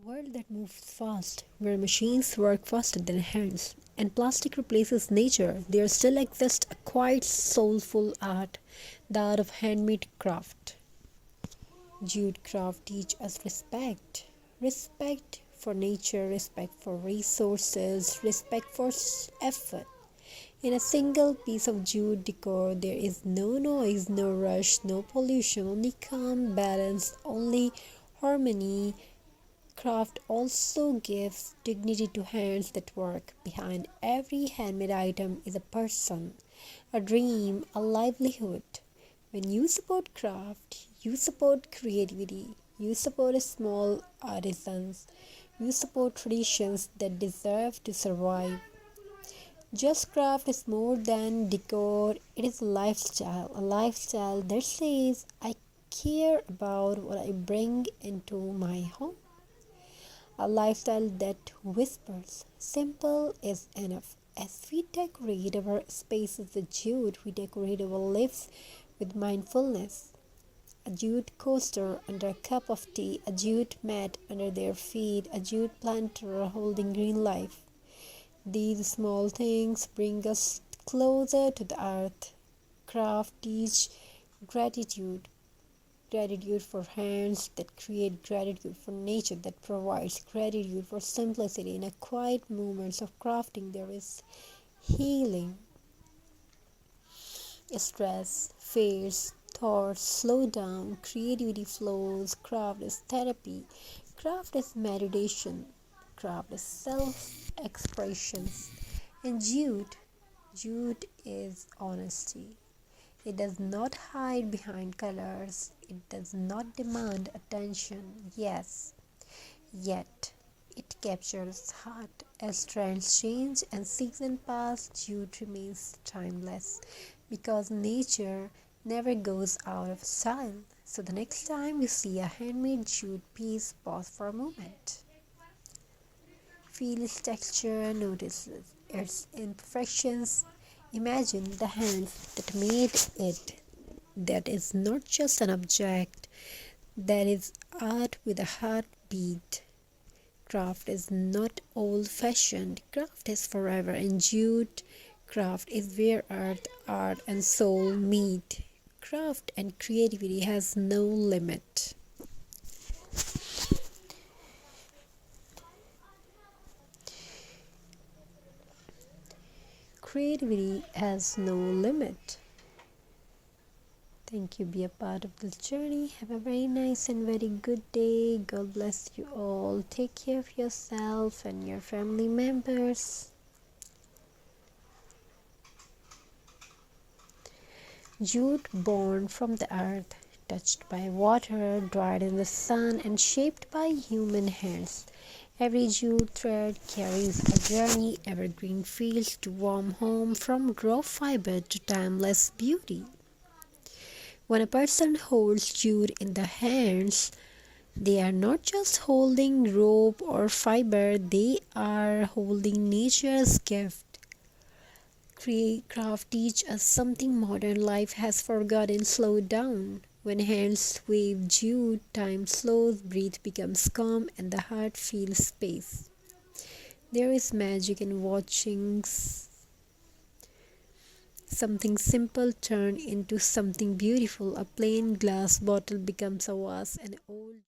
world that moves fast, where machines work faster than hands, and plastic replaces nature, there still exists a quiet, soulful art, the art of handmade craft. Jute craft teach us respect. Respect for nature, respect for resources, respect for effort. In a single piece of jute decor, there is no noise, no rush, no pollution, only calm, balance, only harmony. Craft also gives dignity to hands that work. Behind every handmade item is a person, a dream, a livelihood. When you support craft, you support creativity, you support small artisans, you support traditions that deserve to survive. Just craft is more than decor, it is a lifestyle that says, I care about what I bring into my home. A lifestyle that whispers, simple is enough. As we decorate our spaces with jute, we decorate our lives with mindfulness. A jute coaster under a cup of tea, a jute mat under their feet, a jute planter holding green life. These small things bring us closer to the earth. Craft teach gratitude. Gratitude for hands that create, gratitude for nature that provides, gratitude for simplicity. In a quiet moments of crafting, there is healing. Stress fades, thoughts slow down, creativity flows. Craft is therapy, craft is meditation, craft is self-expression. And jute is honesty. It does not hide behind colors. It does not demand attention. Yes, yet it captures heart. As trends change and seasons pass, jute remains timeless because nature never goes out of style. So the next time you see a handmade jute piece, pause for a moment. Feel its texture, notice its imperfections. Imagine the hands that made it. That is not just an object, that is art with a heartbeat. Craft is not old fashioned, craft is forever, and jute craft is where art, and soul meet. Craft and creativity has no limit. Creativity has no limit. Thank you. Be a part of this journey. Have a very nice and very good day. God bless you all. Take care of yourself and your family members. Jute born from the earth, touched by water, dried in the sun, and shaped by human hands. Every jute thread carries a journey, evergreen fields to warm home, from raw fiber to timeless beauty. When a person holds jute in the hands, they are not just holding rope or fiber, they are holding nature's gift. Craft teach us something modern life has forgotten. Slow down. When hands wave jute, time slows, breath becomes calm, and the heart feels space. There is magic in watching something simple turn into something beautiful. A plain glass bottle becomes a vase, an old